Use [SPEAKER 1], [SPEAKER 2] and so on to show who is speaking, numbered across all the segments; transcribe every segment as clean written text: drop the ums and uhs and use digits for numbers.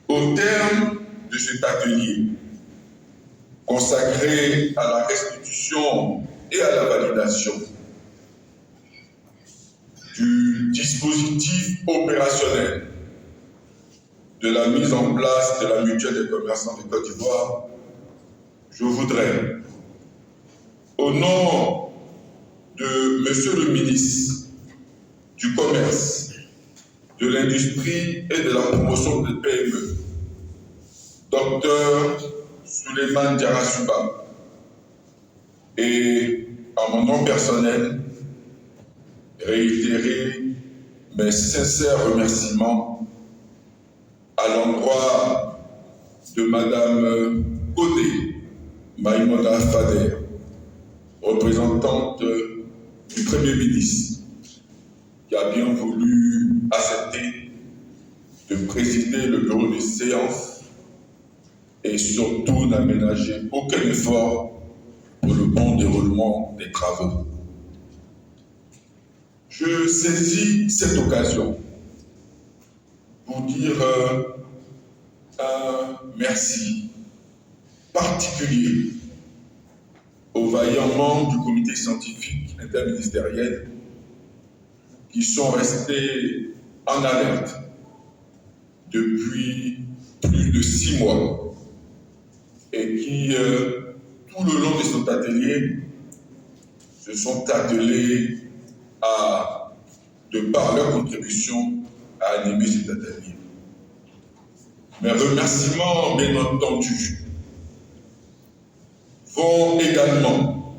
[SPEAKER 1] Au terme de cet atelier, consacré à la restitution et à la validation du dispositif opérationnel de la mise en place de la mutuelle des commerçants de Côte d'Ivoire, je voudrais, au nom de Monsieur le ministre du Commerce, de l'Industrie et de la Promotion des PME, Dr Souleymane Diarra-Souba, et à mon nom personnel, réitérer mes sincères remerciements à l'endroit de Madame Kodé Maïmouna Fader, représentante du Premier ministre, qui a bien voulu accepter de présider le bureau de séance et surtout n'aménager aucun effort pour le bon déroulement des travaux. Je saisis cette occasion pour dire un merci particulier aux vaillants membres du comité scientifique interministériel qui sont restés en alerte depuis plus de 6 mois et qui, tout le long de cet atelier, se sont attelés à, de par leur contribution, à animer cet atelier. Mes remerciements, bien entendu, vont également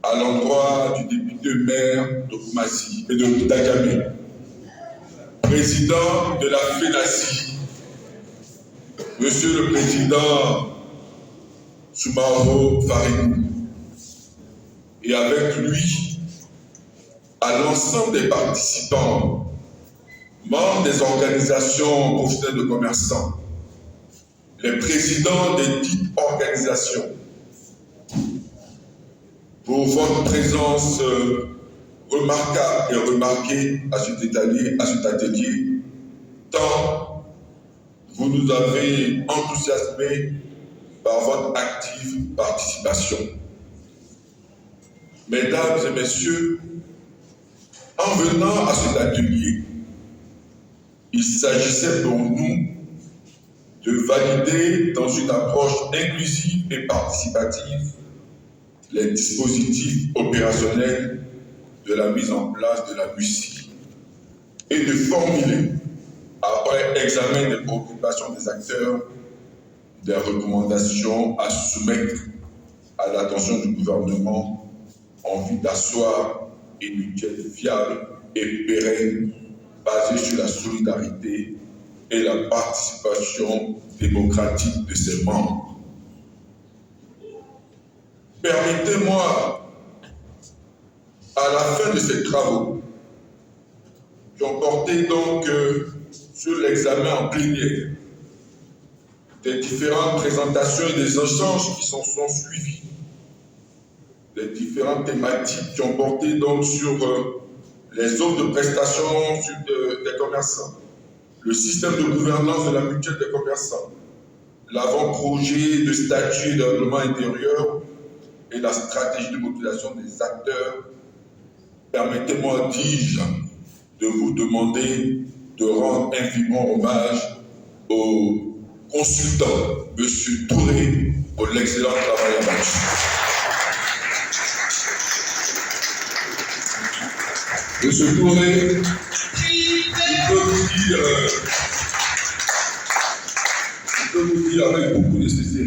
[SPEAKER 1] à l'endroit du député maire de Koumassi et de Dagamé, président de la FENACI, Monsieur le Président Soumaro Faridou, et avec lui, à l'ensemble des participants, membres des organisations professionnelles de commerçants, les présidents des dites organisations, pour votre présence remarquable et remarquée à cet atelier, tant vous nous avez enthousiasmés par votre active participation. Mesdames et messieurs, en venant à cet atelier, il s'agissait pour nous de valider dans une approche inclusive et participative les dispositifs opérationnels de la mise en place de la MUCI et de formuler, après examen des préoccupations des acteurs, des recommandations à soumettre à l'attention du gouvernement en vue d'asseoir une mutuelle fiable et pérenne basée sur la solidarité et la participation démocratique de ses membres. Permettez-moi, à la fin de ces travaux, qui ont porté donc sur l'examen en plénière, des différentes présentations et des échanges qui sont suivis, les différentes thématiques qui ont porté donc sur les offres de prestations des commerçants, le système de gouvernance de la mutuelle des commerçants, l'avant-projet de statut de règlement intérieur et la stratégie de mobilisation des acteurs, permettez-moi, dis-je, de vous demander de rendre un vibrant hommage au consultant, M. Touré, pour l'excellent travail abattu. M. Touré, je peux vous dire avec beaucoup de sincérité